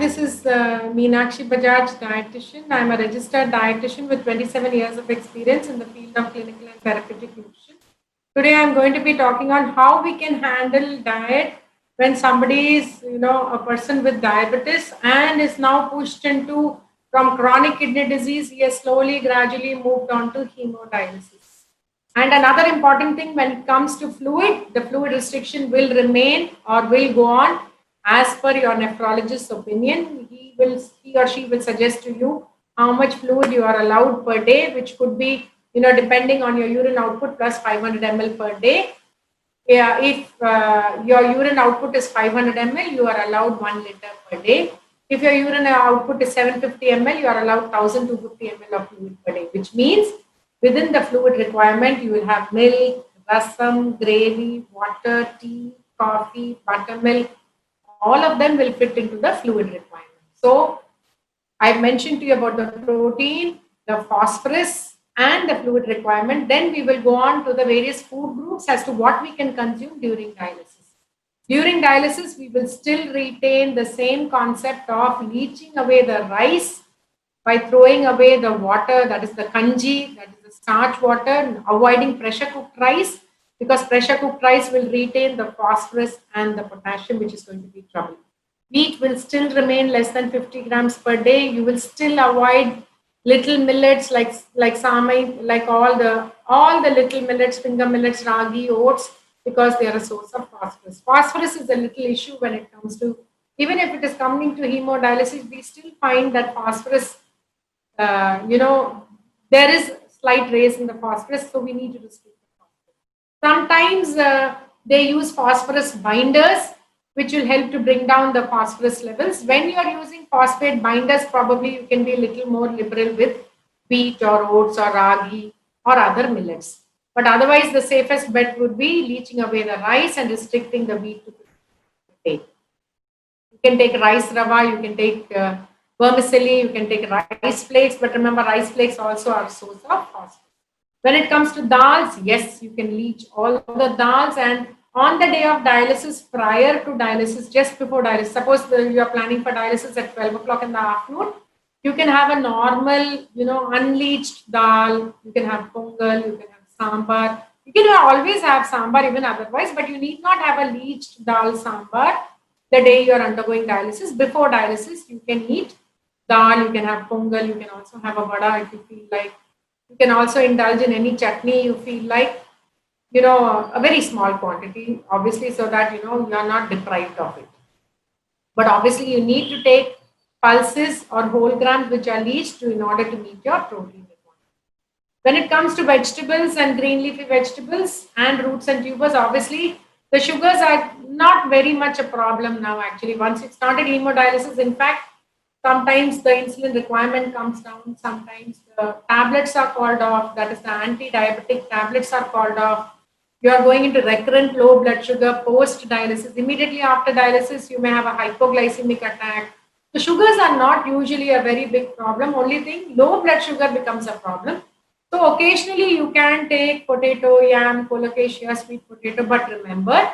this is Meenakshi Bajaj, dietitian. I'm a registered dietitian with 27 years of experience in the field of clinical and therapeutic nutrition. Today, I'm going to be talking on how we can handle diet when somebody is, a person with diabetes and is now pushed into from chronic kidney disease. He has slowly, gradually moved on to hemodialysis. And another important thing when it comes to fluid, the fluid restriction will remain or will go on as per your nephrologist's opinion. He or she will suggest to you how much fluid you are allowed per day, which could be, depending on your urine output plus 500 ml per day. Yeah, if your urine output is 500 ml, you are allowed 1 liter per day. If your urine output is 750 ml, you are allowed 1250 ml of fluid per day, which means within the fluid requirement, you will have milk, rasam, gravy, water, tea, coffee, buttermilk. All of them will fit into the fluid requirement. So I mentioned to you about the protein, the phosphorus, and the fluid requirement. Then we will go on to the various food groups as to what we can consume during dialysis. During dialysis, we will still retain the same concept of leaching away the rice by throwing away the water, that is the kanji, that is the starch water, avoiding pressure cooked rice, because pressure cooked rice will retain the phosphorus and the potassium, which is going to be trouble. Wheat will still remain less than 50 grams per day. You will still avoid little millets like samai, like all the little millets, finger millets, ragi, oats, because they are a source of phosphorus. Phosphorus is a little issue when it comes to, even if it is coming to hemodialysis, we still find that phosphorus, there is slight raise in the phosphorus, so we need to restrict the phosphorus. Sometimes they use phosphorus binders, which will help to bring down the phosphorus levels. When you are using phosphate binders, probably you can be a little more liberal with wheat or oats or ragi or other millets. But otherwise, the safest bet would be leaching away the rice and restricting the wheat to take. You can take rice rava, you can take vermicelli, you can take rice flakes, but remember rice flakes also are a source of phosphorus. When it comes to dals, yes, you can leach all the dals, and on the day of dialysis, prior to dialysis, just before dialysis, suppose you are planning for dialysis at 12 o'clock in the afternoon, you can have a normal, unleached dal, you can have pongal, you can have sambar. You can always have sambar even otherwise, but you need not have a leached dal sambar the day you are undergoing dialysis. Before dialysis, you can eat dal, you can have pongal, you can also have a vada if you feel like. You can also indulge in any chutney you feel like, a very small quantity, obviously, so that, you are not deprived of it. But obviously, you need to take pulses or whole grams which are leached in order to meet your protein requirement. When it comes to vegetables and green leafy vegetables and roots and tubers, obviously, the sugars are not very much a problem now, actually. Once it started hemodialysis, in fact, sometimes the insulin requirement comes down, sometimes the tablets are called off, that is the anti-diabetic tablets are called off. You are going into recurrent low blood sugar post dialysis. Immediately after dialysis, you may have a hypoglycemic attack. The sugars are not usually a very big problem. Only thing, low blood sugar becomes a problem. So occasionally you can take potato, yam, colocasia, sweet potato, but remember,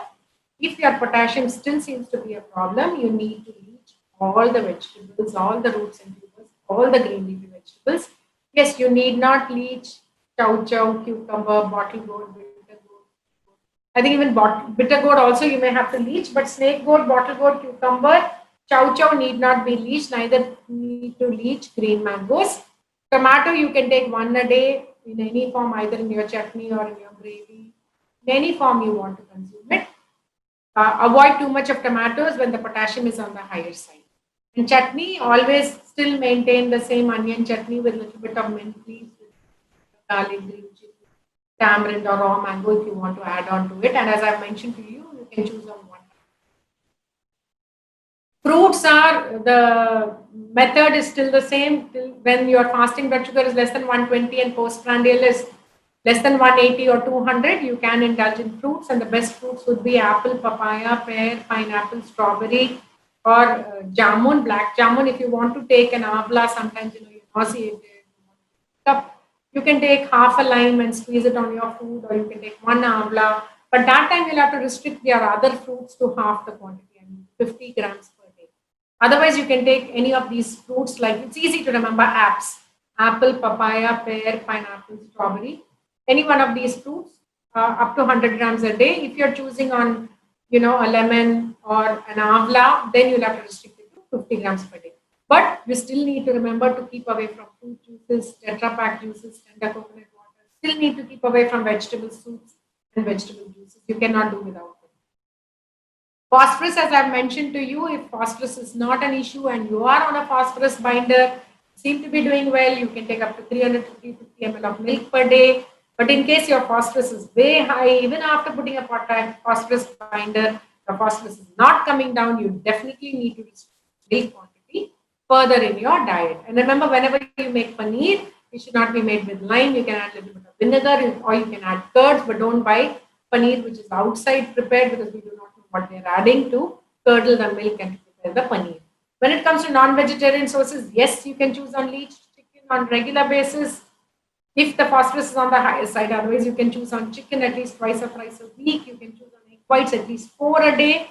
if your potassium still seems to be a problem, you need to leach all the vegetables, all the roots and tubers, all the green leafy vegetables. Yes, you need not leach chow chow, cucumber, bottle gourd, bitter gourd. I think even bitter gourd also you may have to leach, but snake gourd, bottle gourd, cucumber, chow chow need not be leached, neither need to leach green mangoes. Tomato you can take one a day in any form, either in your chutney or in your gravy, in any form you want to consume it. Avoid too much of tomatoes when the potassium is on the higher side. And chutney, always still maintain the same onion chutney with a little bit of mint leaves, garlic, green chili, tamarind or raw mango if you want to add on to it. And as I mentioned to you, you can choose on one. Fruits are, the method is still the same. Till when your fasting blood sugar is less than 120 and postprandial is less than 180 or 200, you can indulge in fruits, and the best fruits would be apple, papaya, pear, pineapple, strawberry, or jamun, black jamun. If you want to take an amla, sometimes you're nauseated. You can take half a lime and squeeze it on your food, or you can take one amla. But that time you'll have to restrict your other fruits to half the quantity, I mean 50 grams per day. Otherwise, you can take any of these fruits, like it's easy to remember apps: apple, papaya, pear, pineapple, strawberry. Any one of these fruits, up to 100 grams a day. If you're choosing on, a lemon or an amla, then you'll have to restrict it to 50 grams per day. But you still need to remember to keep away from fruit juices, Tetra Pak juices, tender coconut water. Still need to keep away from vegetable soups and vegetable juices. You cannot do without them. Phosphorus, as I've mentioned to you, if phosphorus is not an issue and you are on a phosphorus binder, seem to be doing well, you can take up to 300 to 350 ml of milk per day. But in case your phosphorus is way high, even after putting a phosphorus binder, the phosphorus is not coming down, you definitely need to restrict milk quantity further in your diet. And remember, whenever you make paneer, it should not be made with lime. You can add a little bit of vinegar, or you can add curds, but don't buy paneer which is outside prepared, because we do not know what they're adding to curdle the milk and to prepare the paneer. When it comes to non-vegetarian sources, yes, you can choose on leached chicken on regular basis if the phosphorus is on the higher side. Otherwise, you can choose on chicken at least twice or thrice a week. You can choose on egg whites at least 4 a day.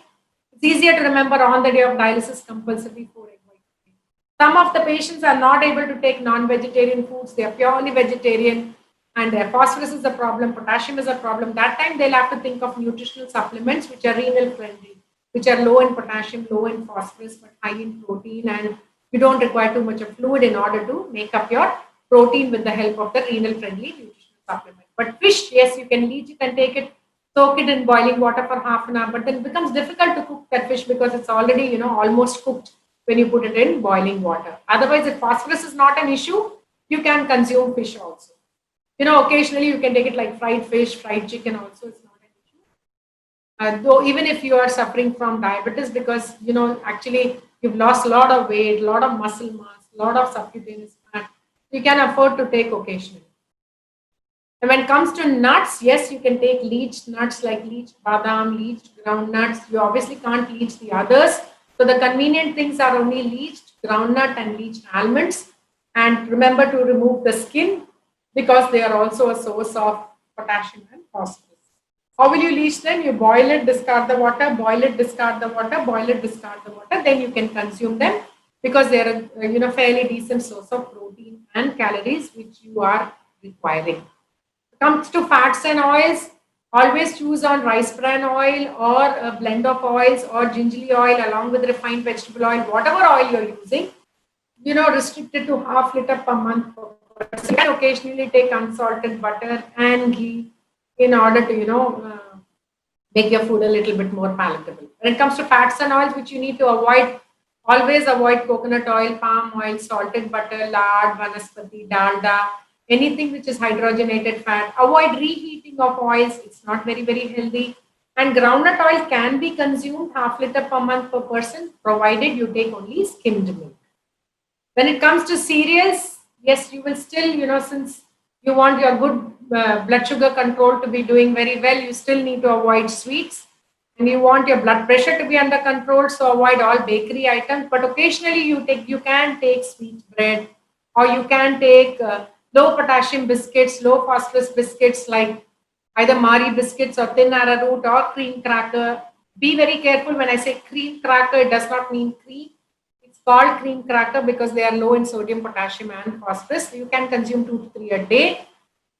It's easier to remember on the day of dialysis, compulsory 4 egg whites a day. Some of the patients are not able to take non-vegetarian foods. They are purely vegetarian, and their phosphorus is a problem, potassium is a problem. That time they'll have to think of nutritional supplements which are renal friendly, which are low in potassium, low in phosphorus, but high in protein, and you don't require too much of fluid in order to make up your protein with the help of the renal friendly nutritional supplement. But fish, yes, you can leach it and take it, soak it in boiling water for half an hour, but then it becomes difficult to cook that fish because it's already, almost cooked when you put it in boiling water. Otherwise, if phosphorus is not an issue, you can consume fish also. Occasionally you can take it like fried fish, fried chicken also, it's not an issue. Though even if you are suffering from diabetes, because, actually you've lost a lot of weight, a lot of muscle mass, a lot of subcutaneous fat, you can afford to take occasionally. And when it comes to nuts, yes, you can take leached nuts like leached badam, leached groundnuts. You obviously can't leach the others. So the convenient things are only leached groundnut and leached almonds. And remember to remove the skin, because they are also a source of potassium and phosphorus. How will you leach them? You boil it, discard the water, boil it, discard the water, boil it, discard the water. Then you can consume them, because they are a fairly decent source of protein and calories which you are requiring. Comes to fats and oils, always choose on rice bran oil or a blend of oils or gingerly oil along with refined vegetable oil, whatever oil you're using, restricted to half liter per month. You can occasionally take unsalted butter and ghee in order to, make your food a little bit more palatable. When it comes to fats and oils, which you need to avoid, always avoid coconut oil, palm oil, salted butter, lard, vanaspati, dalda, anything which is hydrogenated fat. Avoid reheating of oils. It's not very, very healthy. And groundnut oil can be consumed half liter per month per person, provided you take only skimmed milk. When it comes to cereals, yes, you will still, since you want your good blood sugar control to be doing very well, you still need to avoid sweets, and you want your blood pressure to be under control, so avoid all bakery items. But occasionally you can take sweet bread, or you can take low potassium biscuits, low phosphorus biscuits like either Marie biscuits or thin arrowroot or cream cracker. Be very careful when I say cream cracker, it does not mean cream. It's called cream cracker because they are low in sodium, potassium, and phosphorus. You can consume 2 to 3 a day.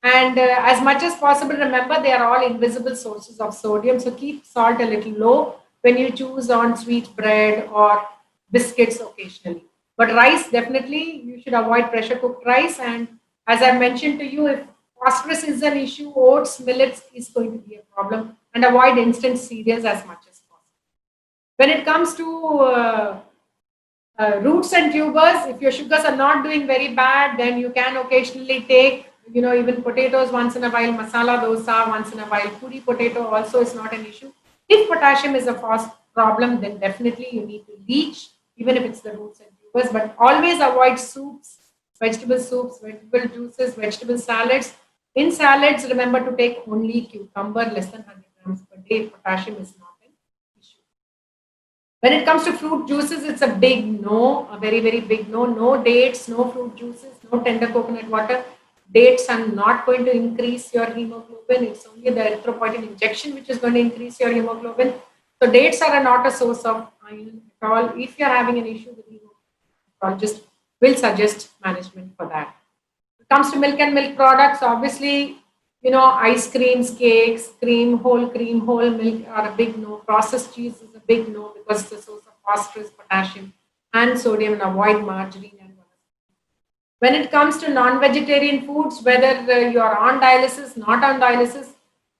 And as much as possible, remember they are all invisible sources of sodium. So keep salt a little low when you choose on sweet bread or biscuits occasionally. But rice, definitely you should avoid pressure cooked rice. And as I mentioned to you, if phosphorus is an issue, oats, millets is going to be a problem. And avoid instant cereals as much as possible. When it comes to roots and tubers, if your sugars are not doing very bad, then you can occasionally take, even potatoes once in a while, masala dosa once in a while, puri potato also is not an issue. If potassium is a problem, then definitely you need to leach, even if it's the roots and tubers, but always avoid soups, vegetable juices, vegetable salads. In salads, remember to take only cucumber, less than 100 grams per day. Potassium is not an issue. When it comes to fruit juices, it's a big no, a very, very big no. No dates, no fruit juices, no tender coconut water. Dates are not going to increase your hemoglobin. It's only the erythropoietin injection which is going to increase your hemoglobin. So dates are not a source of iron at cholesterol. If you're having an issue with hematologist, will suggest management for that. When it comes to milk and milk products, obviously, ice creams, cakes, whole cream, whole milk are a big no. Processed cheese is a big no because it's a source of phosphorus, potassium, and sodium, and avoid margarine and when it comes to non-vegetarian foods, whether you are on dialysis, not on dialysis,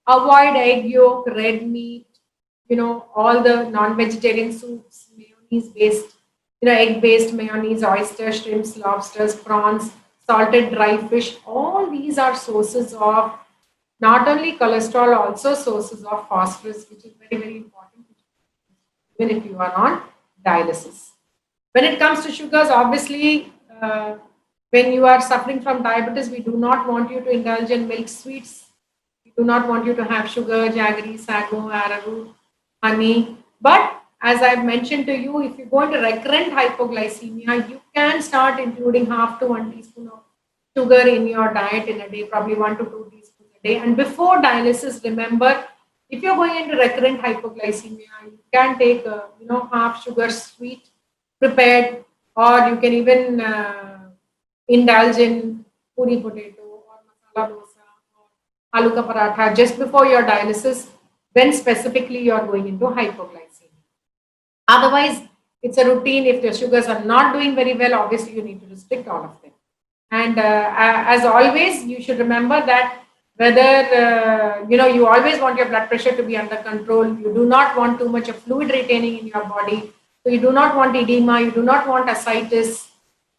avoid egg yolk, red meat, all the non-vegetarian soups, mayonnaise-based, egg-based mayonnaise, oysters, shrimps, lobsters, prawns, salted dry fish. All these are sources of not only cholesterol, also sources of phosphorus, which is very, very important, even if you are on dialysis. When it comes to sugars, obviously, when you are suffering from diabetes, we do not want you to indulge in milk sweets. We do not want you to have sugar, jaggery, sago, arrowroot, honey. But as I've mentioned to you, if you go into recurrent hypoglycemia, you can start including half to 1 teaspoon of sugar in your diet in a day, probably 1 to 2 teaspoons a day. And before dialysis, remember, if you're going into recurrent hypoglycemia, you can take half sugar sweet prepared, or you can even indulge in puri potato or masala dosa or aloo ka paratha just before your dialysis, when specifically you are going into hypoglycemia. Otherwise, it's a routine. If your sugars are not doing very well, obviously you need to restrict all of them. And as always, you should remember that whether you always want your blood pressure to be under control. You do not want too much of fluid retaining in your body. So you do not want edema. You do not want ascites.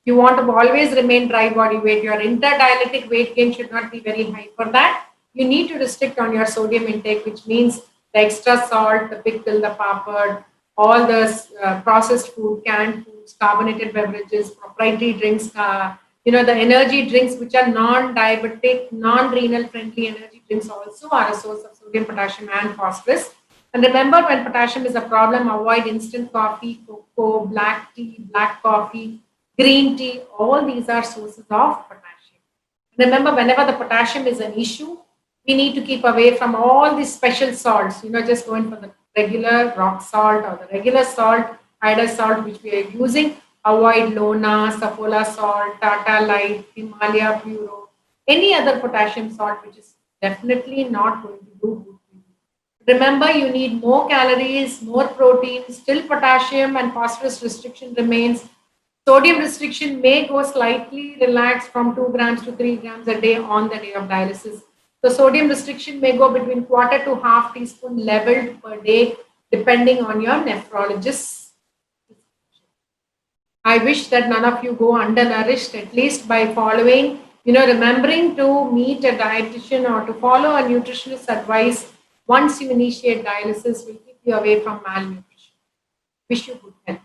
You want to always remain dry body weight. Your interdialytic weight gain should not be very high. For that, you need to restrict on your sodium intake, which means the extra salt, the pickle, the papad, all the processed food, canned foods, carbonated beverages, proprietary drinks, the energy drinks which are non-diabetic, non-renal friendly energy drinks also are a source of sodium, potassium, and phosphorus. And remember, when potassium is a problem, avoid instant coffee, cocoa, black tea, black coffee, green tea. All these are sources of potassium. Remember, whenever the potassium is an issue, we need to keep away from all these special salts, just going for the regular rock salt or the regular salt, iodine salt, which we are using. Avoid Lona, Saffola salt, Tata Light, Himalaya Puro, any other potassium salt, which is definitely not going to do good for you. Remember, you need more calories, more protein, still potassium and phosphorus restriction remains. Sodium restriction may go slightly relaxed from 2 grams to 3 grams a day on the day of dialysis. So sodium restriction may go between quarter to half teaspoon leveled per day, depending on your nephrologist. I wish that none of you go undernourished, at least by following, remembering to meet a dietitian or to follow a nutritionist advice once you initiate dialysis will keep you away from malnutrition. Wish you good health.